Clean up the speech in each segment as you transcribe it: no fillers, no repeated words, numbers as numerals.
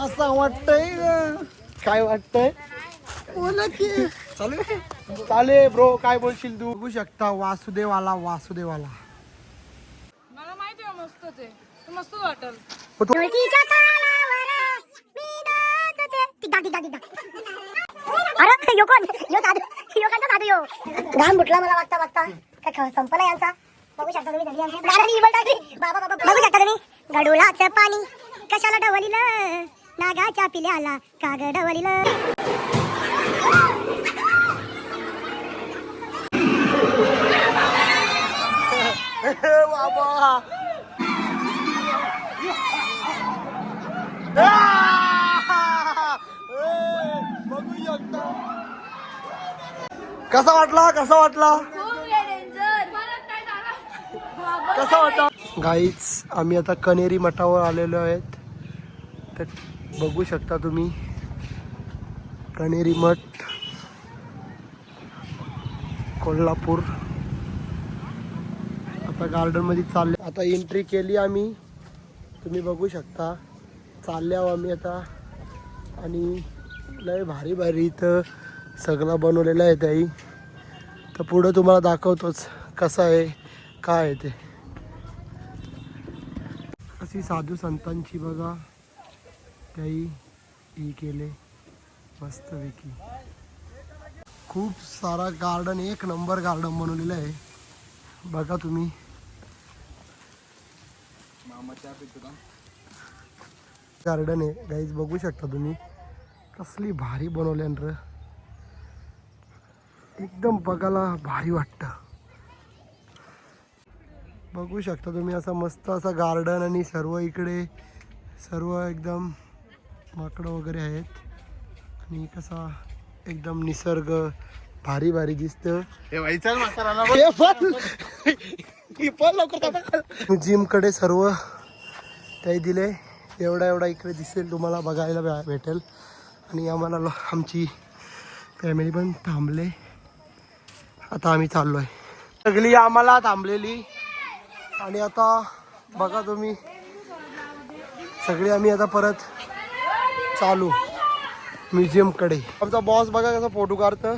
असं वाटतंय काय वाटतंय बोला की चालू चाले ब्रो काय बोलशील तू बघू शकता वासुदेवाला वासुदेवाला मला माहिती आहे मस्त ते मस्त वाटल अरे यो कोण यो साधू यो का साधू यो घाम बुटला मला वागता वागता काय संपला यांचा बघू शकता तुम्ही घरी आमची दादानी इवल टाकली बाबा बाबा बघू शकता तुम्ही गडोलाचं पाणी कशाला डवलीलं नागाच्या पिल्याला का ग डवलीलं बाबा बघू शकता कसा वाटला कसा वाटला कसा वाटला गाईच आम्ही आता कनेरी मठावर आलेलो आहेत तर बघू शकता तुम्ही कनेरी मठ कोल्हापूर आता गार्डन मध्ये चालले आता एंट्री केली आम्ही तुम्ही बघू शकता चालल्या आम्ही आता आणि लय भारी भारी इथं सगळं बनवलेलं आहे ताई तर पुढं तुम्हाला दाखवतोच कसं आहे काय आहे ते अशी साधू संतांची बघा त्याही ही केले मस्तपैकी खूप सारा गार्डन एक नंबर गार्डन बनवलेलं आहे बघा तुम्ही गार्डन आहे गाईज बघू शकता तुम्ही कसली भारी बनवले र एकदम बघायला भारी वाटतं बघू शकता तुम्ही असा मस्त असा गार्डन आणि सर्व इकडे सर्व एकदम माकडं वगैरे आहेत आणि कसा एकदम निसर्ग भारी भारी दिसतं जिम कडे सर्व काही दिले एवढा एवढा इकडे दिसेल तुम्हाला बघायला भेटेल आणि आम्हाला आमची फॅमिली पण थांबले आता आम्ही चाललोय सगळी आम्हाला थांबलेली आणि आता बघा तुम्ही सगळे आम्ही आता परत चालू म्युझियम कडे आमचा बॉस बघा कसा फोटो काढतं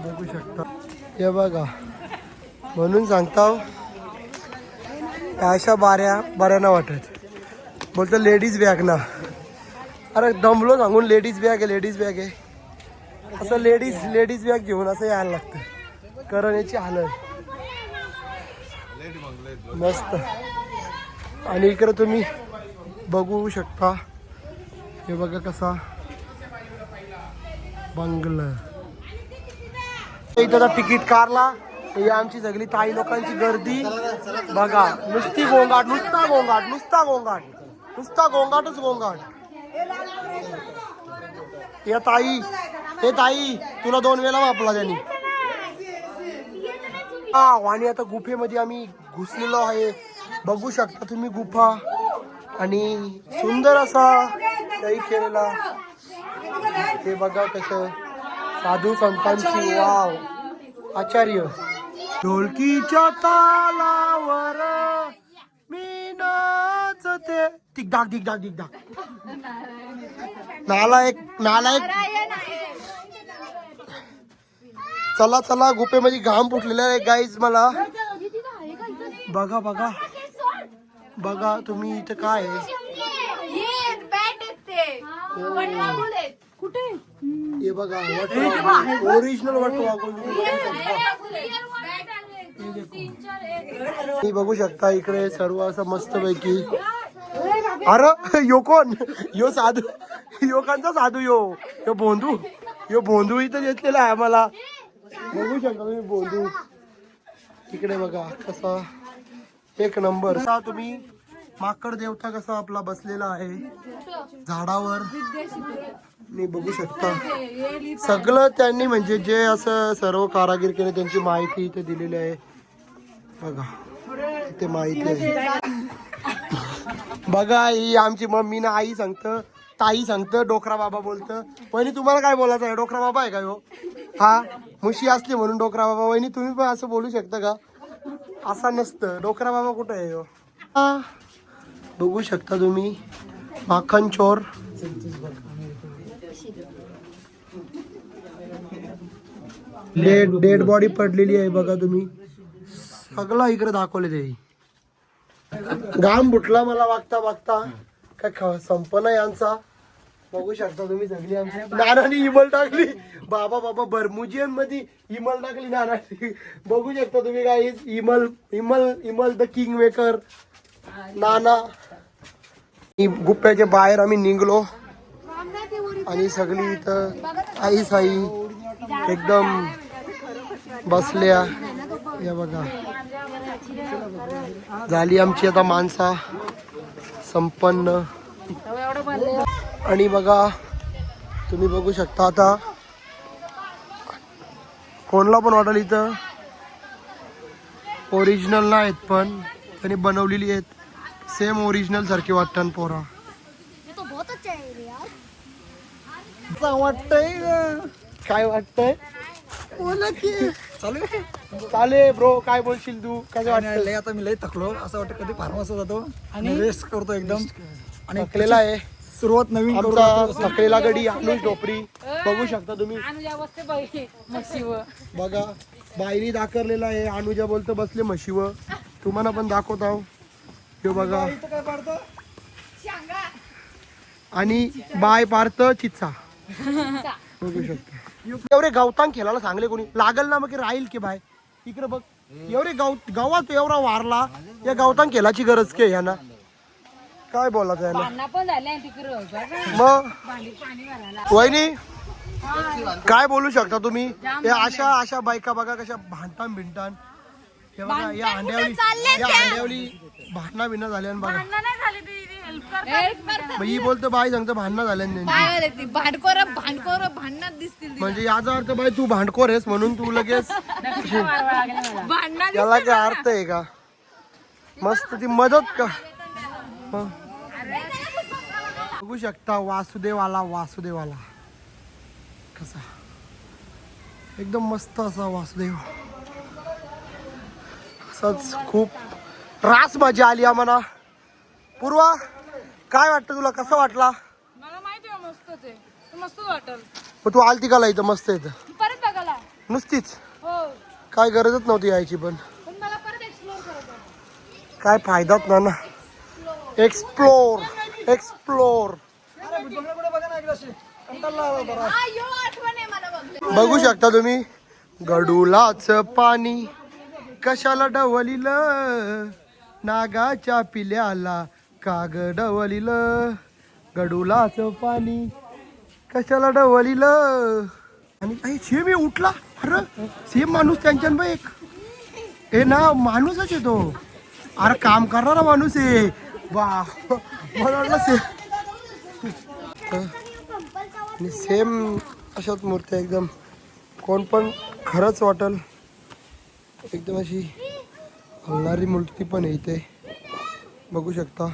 बघू शकता हे बघा म्हणून सांगता अशा बऱ्या ना वाटत बोलतो लेडीज बॅग ना अरे दमलो सांगून लेडीज बॅग आहे असं लेडीज बॅग घेऊन असं यायला लागतं करण्याची हालत मस्त आणि इकडे तुम्ही बघू शकता हे बघा कसा बंगला इथं तिकीट काढला ही आमची सगळी ताई लोकांची गर्दी बघा नुसती गोंगाट नुसता गोंगाटच या ताई हे ताई तुला 2 वेळा वापरला त्यांनी आणि आता गुफेमध्ये आम्ही घुसलेलो आहे बघू शकता तुम्ही गुफा आणि सुंदर असा काही केलेला हे बघा कसं साधू संतांची वाव आचार्य ढोलकीच्या तालावर मी नाचते दिगदाग नालायक चला गुफेमध्ये घाम फुटलेला आहे गाईज मला बघा तुम्ही इथं काय आहे हे बघा ओरिजिनल तुम्ही बघू शकता इकडे सर्व असं मस्त पैकी अरे यो कोण यो साधू योकांचा साधू यो बोंधू इथं घेतलेला आहे आम्हाला बघू शकता तुम्ही बोंधू इकडे बघा कसा एक नंबर तुम्ही माकड देवता कसा आपला बसलेला आहे झाडावर मी बघू शकता सगळं त्यांनी म्हणजे जे असं सर्व कारागीर केले त्यांची माहिती इथे दिलेली आहे बघा इथे माहिती आहे बघा ही आमची मम्मी ना आई सांगतं ताई सांगतं डोकरा बाबा बोलतं वहिनी तुम्हाला काय बोलायचं आहे डोकरा बाबा आहे का हो हा मुशी असली म्हणून डोकरा बाबा वहिनी तुम्ही पण असं बोलू शकता का असा नसतं डोकरा बाबा कुठं आहे हो बघू शकता तुम्ही माखन चोर. डेड बॉडी पडलेली आहे बघा तुम्ही. सगळं इकडे दाखवले ते. घाम फुटला मला वागता वागता. काय संपना यांचा. बघू शकता तुम्ही सगळी आमची. नानानी इमल टाकली. बाबा बर्मुजियन मध्ये इमल टाकली नानानी. बघू शकता तुम्ही काय इमल द किंग मेकर नाना. गुप्प्याच्या बाहेर आम्ही निघलो आणि सगळी इथं आई साई एकदम बसल्या. या बघा झाली आमची आता माणसा संपन्न. आणि बघा तुम्ही बघू शकता आता कोणला पण वाटेल इथं ओरिजिनल नाहीत पण त्यांनी बनवलेली आहेत. सेम ओरिजिनल सारखी वाटतं पोरा. वाटतंय काय वाटतंय चाले ब्रो. काय बोलशील तू. कसं वाटतं. आता मी लय थकलो. असं वाटतं कधी फार्मसला जातो आणि रेस्ट करतो एकदम. आणि थकलेला आहे. सुरुवात नवीन आमचा थकलेला गडी अनुज टोपरी. बघू शकता तुम्ही. बघा बाईनी दाखवलेला आहे. अनुजा बोलतो बसले म्हशीवर. तुम्हाला पण दाखवत आहो. हे बघा आणि बाय पार्थ चिच्चा. बघू शकता. एवढे गवतांग खेळायला सांगले कोणी. लागल ना मग राहील की बाय. इकडे बघ एवढे गावात एवढा वारला. या गवतांग खेळाची गरज के ह्याना. काय बोलायचं मग वहिनी काय बोलू शकता तुम्ही. हे अशा बायका बघा कशा भांडतान भिंडतान. हे बघा या अंड्यावली भांडणा भिंडणा झाल्या बघा. ही बोलतो बाई सांगतो भांडणं झाल्या म्हणजे याचा अर्थ बाई तू भांडखोर आहेस म्हणून तू लगेच. त्याला काय अर्थ आहे का. मस्त ती मदत का. बघू शकता वासुदेवाला कसा एकदम मस्त असा वासुदेव. असंच खूप रास मजा आली आम्हाला. पूर्वा काय वाटतं तुला. कसं वाटला. मला माहिती आहे मस्तच आहे. मस्त वाटल. मग तू आलती का इथं. मस्त येतं परत बघायला नुसतीच. हो काय गरजच नव्हती यायची पण मला परत एक्सप्लोर करायचं. काय फायदाच ना. एक्सप्लोर बघू शकता तुम्ही. गडुलाच पाणी कशाला डवलिलं. नागाच्या पिल्याला काग डवलिलं. गडुलाच पाणी कशाला डवलिलं. आणि सेम उठला. अरे सेम माणूस त्यांच्या बाई एक. हे ना माणूसच येतो. अरे काम करणारा माणूस आहे. वा मला वाटलं सेम अशाच मूर्त्या एकदम. कोण पण खरंच वाटल एकदम अशी हलणारी मूर्ती पण आहे इथे. बघू शकता.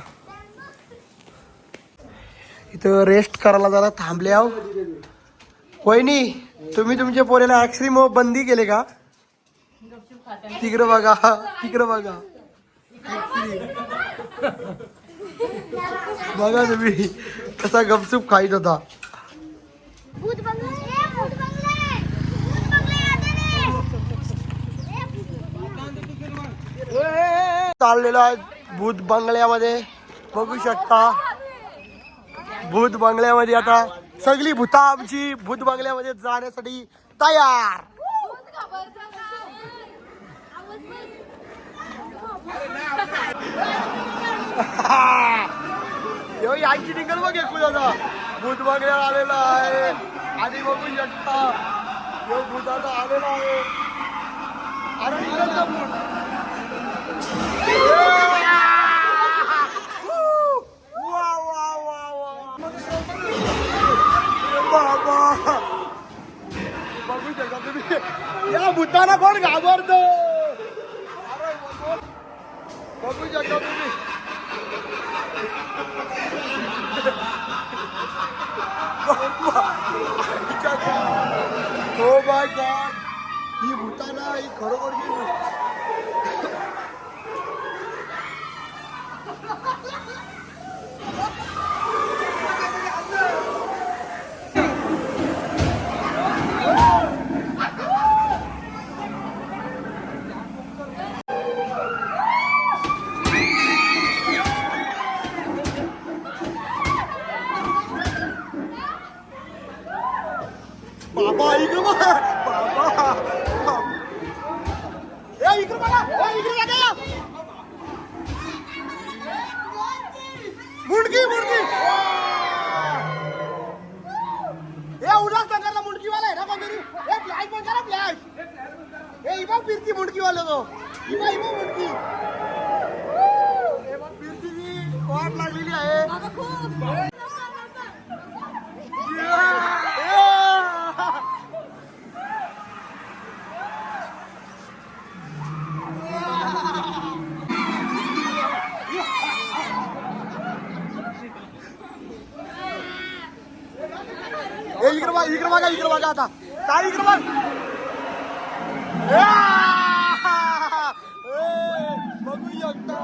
इथं रेस्ट करायला जरा थांबले आहो. वहिनी तुम्ही तुमच्या पोरेला आईस्क्रीम बंदी केले का. तिकडे बघा बघा तुम्ही कसा गपचूप खाईत होता. चाललेला भूत बंगल्यामध्ये. बघू शकता भूत बंगल्यामध्ये आता सगळी भूता आमची भूत बंगल्यामध्ये जाण्यासाठी तयार. यांची टिंगल बघ दादा. भूत बंगल्यावर आलेला आहे आणि बघू शकता भूताचा आलेला आहे. अरे निघालचा भूत. बाबा बघू शकता तुम्ही. या भूताला कोण घाबरतो. बघू शकता तुम्ही. Oh my God. ही भूताना ही खरोखर इकडे बघा आता काय इकडे बघ बघू शकता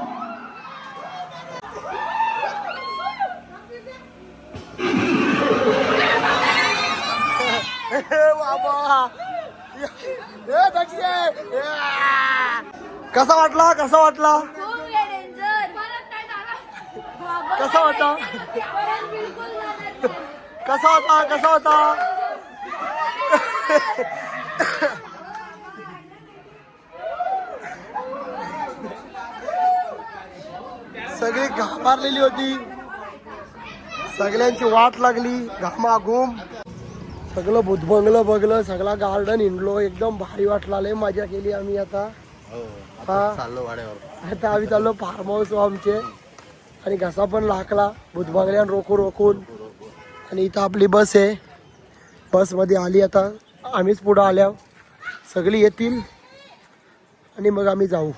बाबा कसा वाटला कसा वाटला कसा होता कसा होता कसा होता सगळी घाबरलेली होती सगळ्यांची वाट लागली घामाघूम सगळं भूतबंगलं बघलं सगळा गार्डन हिंडलो एकदम भारी वाटला लय मजा केली आम्ही आता चाललो वाड्यावर आता आम्ही चाललो फार्म हाऊस आमचे आणि घसा पण लागला भूतबंगल्यान रोखून आणि इथं आपली बस आहे बसमध्ये आली आता आम्हीच पुढं आल्या सगळी येतील आणि मग आम्ही जाऊ